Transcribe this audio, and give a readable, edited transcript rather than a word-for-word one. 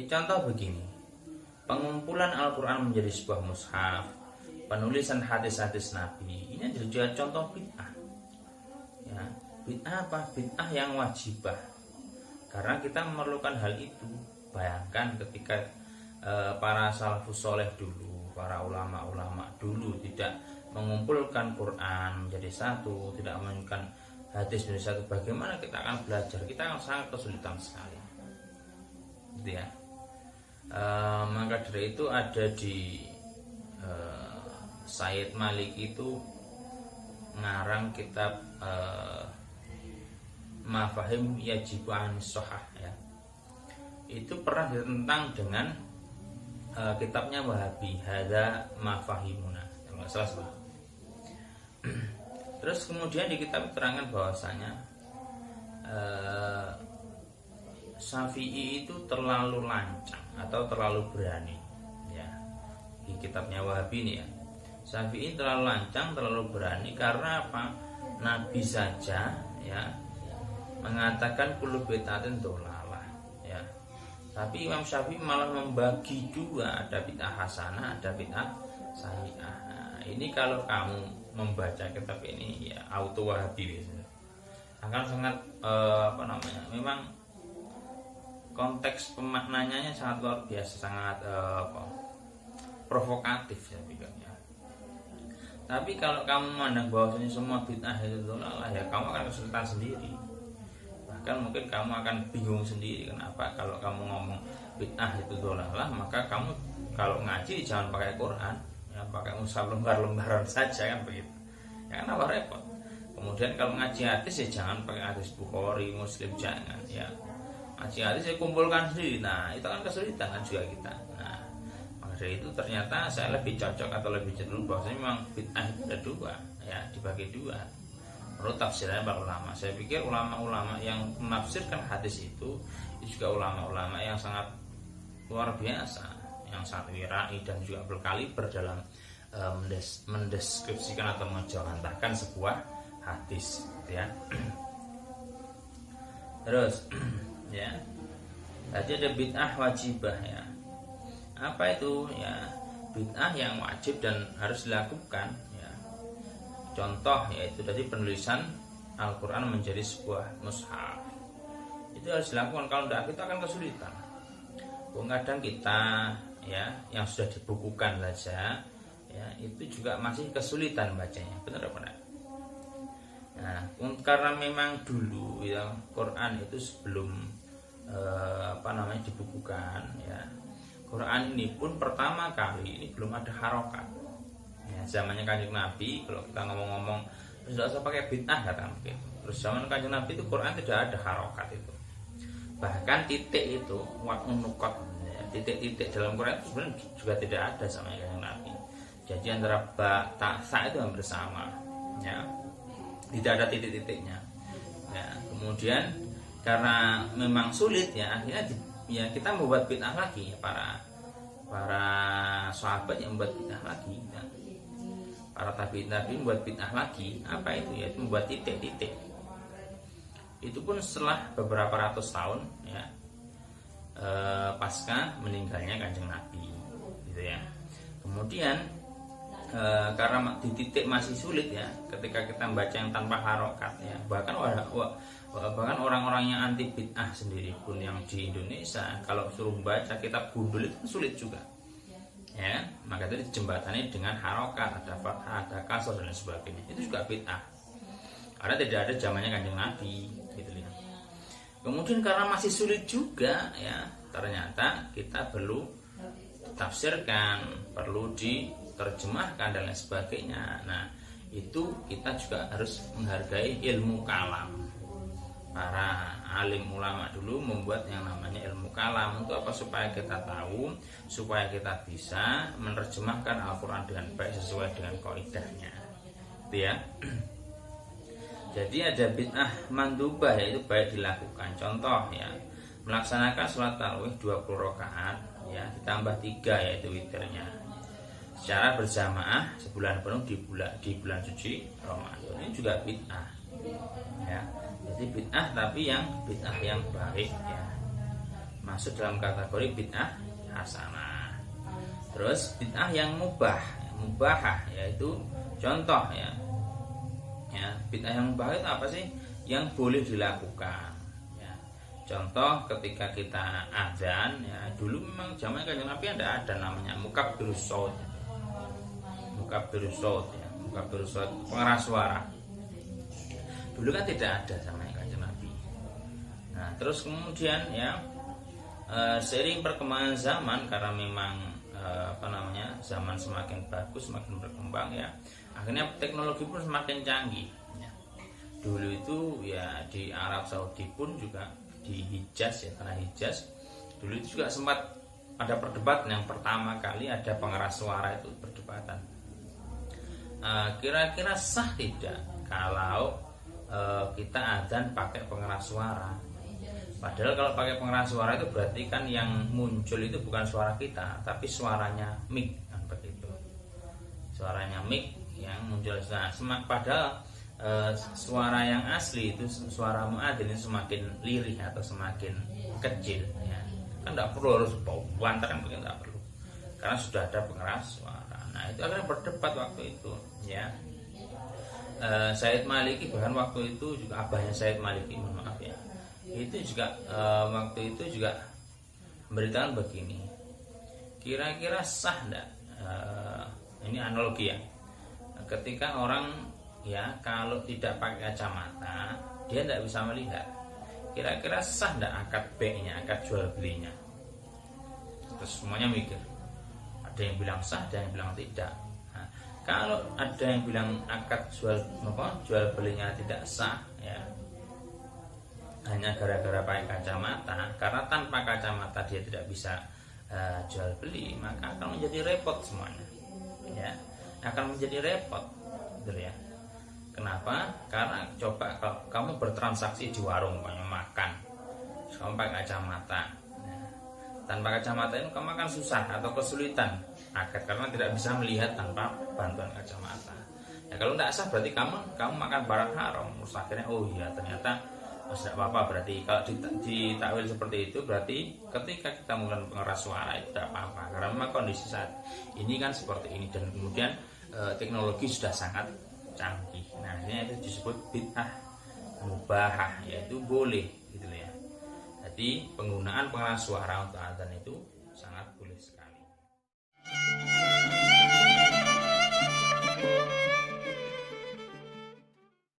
contoh begini, pengumpulan Al-Quran menjadi sebuah mushaf, penulisan hadis-hadis Nabi, ini juga contoh bid'ah. Ya, bid'ah apa? Bid'ah yang wajibah. Karena kita memerlukan hal itu. Bayangkan ketika para salafus soleh dulu, para ulama-ulama dulu tidak mengumpulkan Quran menjadi satu, tidak mengumpulkan hadis menjadi satu, bagaimana kita akan belajar? Kita akan sangat kesulitan sekali, gitu ya. Maka dari itu ada di Sayyid Malik itu ngarang kitab Mafahim Yajibu Anis Sohah, ya. Itu pernah ditentang dengan kitabnya Wahabi, Hadza Mafahimuna, nggak salah. Terus kemudian di kitab diterangkan bahwasanya Syafi'i itu terlalu lancang atau terlalu berani, ya. Di kitabnya Wahabi ini, ya, Syafi'i terlalu lancang, terlalu berani karena apa? Nabi saja, ya, mengatakan kullu bid'atin dhalalah, ya. Tapi Imam Syafi'i malah membagi dua, ada bid'ah hasanah, ada bid'ah sayyi'ah. Nah, ini kalau kamu membaca kitab ini, ya, auto Wahabi biasanya akan sangat memang konteks pemaknanya sangat luar biasa, sangat provokatif, saya pikirnya. Tapi kalau kamu memandang bahwasanya semua bid'ah itu dhalalah, ya kamu akan kesulitan sendiri. Bahkan mungkin kamu akan bingung sendiri. Kenapa? Kalau kamu ngomong bid'ah itu dhalalah, maka kamu kalau ngaji jangan pakai Quran, ya, pakai mushaf lembar-lembaran saja, kan begitu. Ya, kenapa repot? Kemudian kalau ngaji hadis, ya jangan pakai hadis Bukhari, Muslim, jangan, ya. Ngaji hadis saya kumpulkan sendiri. Nah, itu kan kesulitan kan juga kita. Nah, maka dari itu ternyata saya lebih cocok atau lebih cenderung bahwasanya memang bid'ah itu ada dua, ya, dibagi dua. Menurut tafsirnya para ulama, saya pikir ulama-ulama yang menafsirkan hadis itu juga ulama-ulama yang sangat luar biasa, yang sangat wirai dan juga berkaliber dalam mendeskripsikan atau menjawantahkan sebuah hadis, ya. Terus, ya, tadi ada bid'ah wajibah, ya. Apa itu? Ya, bid'ah yang wajib dan harus dilakukan, ya. Contoh yaitu tadi penulisan Al-Quran menjadi sebuah mushaf. Itu harus dilakukan, kalau tidak kita akan kesulitan. Kadang kita, ya, yang sudah dibukukan saja, ya, itu juga masih kesulitan bacanya, benar apa enggak? Nah, karena memang dulu, ya, Quran itu sebelum dibukukan, ya, Quran ini pun pertama kali ini belum ada harokat, ya, zamannya Kanjeng Nabi. Kalau kita ngomong-ngomong tidak usah pakai bid'ah, katakan begitu. Terus zaman Kanjeng Nabi itu Quran tidak ada harokat itu, bahkan titik itu waktu nukot, ya, titik-titik dalam Quran itu sebenarnya juga tidak ada sama Kanjeng Nabi. Jadi antara ba, ta, sa itu hampir sama, ya, tidak ada titik-titiknya, ya. Kemudian karena memang sulit, ya, akhirnya ya kita membuat bid'ah lagi, ya, para sahabat yang membuat bid'ah lagi, ya. Para tabi'in membuat bid'ah lagi. Apa itu? Ya, itu membuat titik-titik. Itu pun setelah beberapa ratus tahun, ya, pasca meninggalnya Kanjeng Nabi, gitu ya. Kemudian karena di titik masih sulit, ya, ketika kita membaca yang tanpa harokat, ya, bahkan orang-orang yang anti bid'ah sendiri pun yang di Indonesia kalau suruh baca kitab gundul itu sulit juga, ya. Maka itu dijembatani dengan harokat, ada fathah, ada kasroh dan sebagainya. Itu juga bid'ah karena tidak ada zamannya Kanjeng Nabi, gitu ya. Kemudian karena masih sulit juga, ya, ternyata kita perlu tafsirkan, perlu diterjemahkan dan lain sebagainya. Nah, itu kita juga harus menghargai ilmu kalam. Para alim ulama dulu membuat yang namanya ilmu kalam. Untuk apa? Supaya kita tahu, supaya kita bisa menerjemahkan Al-Quran dengan baik sesuai dengan kaidahnya, gitu ya. Jadi ada bid'ah mandubah, yaitu baik dilakukan. Contoh, ya, melaksanakan sholat tarawih 20 rakaat, ya, ditambah 3 yaitu witirnya secara berjamaah sebulan penuh di bulan suci Ramadan. Ini juga bid'ah, ya. Jadi bid'ah tapi yang bid'ah yang baik, ya. masuk dalam kategori bid'ah hasanah. Terus bid'ah yang mubahah yaitu contoh ya. Bid'ah yang mubah itu apa sih? Yang boleh dilakukan. Ya. Contoh ketika kita azan ya, dulu memang zaman Kanjeng Nabi ada namanya mukabbirus shaut. Mukabbirus shaut ya, mukabbirus shaut pengeras suara. Dulu kan tidak ada zaman Kanjeng Nabi. Nah, terus kemudian ya seiring perkembangan zaman karena memang zaman semakin bagus, semakin berkembang ya, akhirnya teknologi pun semakin canggih ya. Dulu itu ya di Arab Saudi pun juga di Hijaz ya, tanah Hijaz dulu itu juga sempat ada perdebatan. Yang pertama kali ada pengeras suara itu perdebatan, kira-kira sah tidak kalau kita adzan pakai pengeras suara. Padahal kalau pakai pengeras suara itu berarti kan yang muncul itu bukan suara kita, tapi suaranya mic kan begitu. Suaranya mic yang muncul. Nah, padahal suara yang asli itu suara muadzin itu semakin lirih atau semakin kecil ya. Kan tidak perlu harus banter kan, begitu tidak perlu. Karena sudah ada pengeras suara. Nah, itu akhirnya berdebat waktu itu ya. Said Maliki bahkan waktu itu juga abahnya Said Maliki, mohon maaf ya, itu juga waktu itu juga memberitakan begini, kira-kira sah enggak, ini analogi ya, ketika orang ya kalau tidak pakai kacamata dia tidak bisa melihat, kira-kira sah enggak akad B-nya, akad jual belinya. Terus semuanya mikir, ada yang bilang sah, ada yang bilang tidak. Nah, kalau ada yang bilang akad jual belinya tidak sah ya, hanya gara-gara pakai kacamata, karena tanpa kacamata dia tidak bisa jual beli, maka akan menjadi repot semuanya ya, akan menjadi repot gitu ya. Kenapa? Karena coba kalau kamu bertransaksi di warung, makan, kamu pakai kacamata, tanpa kacamata itu kamu akan susah atau kesulitan akad, karena tidak bisa melihat tanpa bantuan kacamata ya. Kalau tidak sah berarti kamu makan barang haram. Terus akhirnya oh iya ternyata tidak apa-apa. Berarti kalau ditakwil seperti itu, berarti ketika kita menggunakan pengeras suara itu tidak apa-apa, karena memang kondisi saat ini kan seperti ini, dan kemudian teknologi sudah sangat canggih. Nah, ini itu disebut bid'ah mubahah, yaitu boleh gitu ya. Jadi penggunaan pengeras suara untuk adzan itu sangat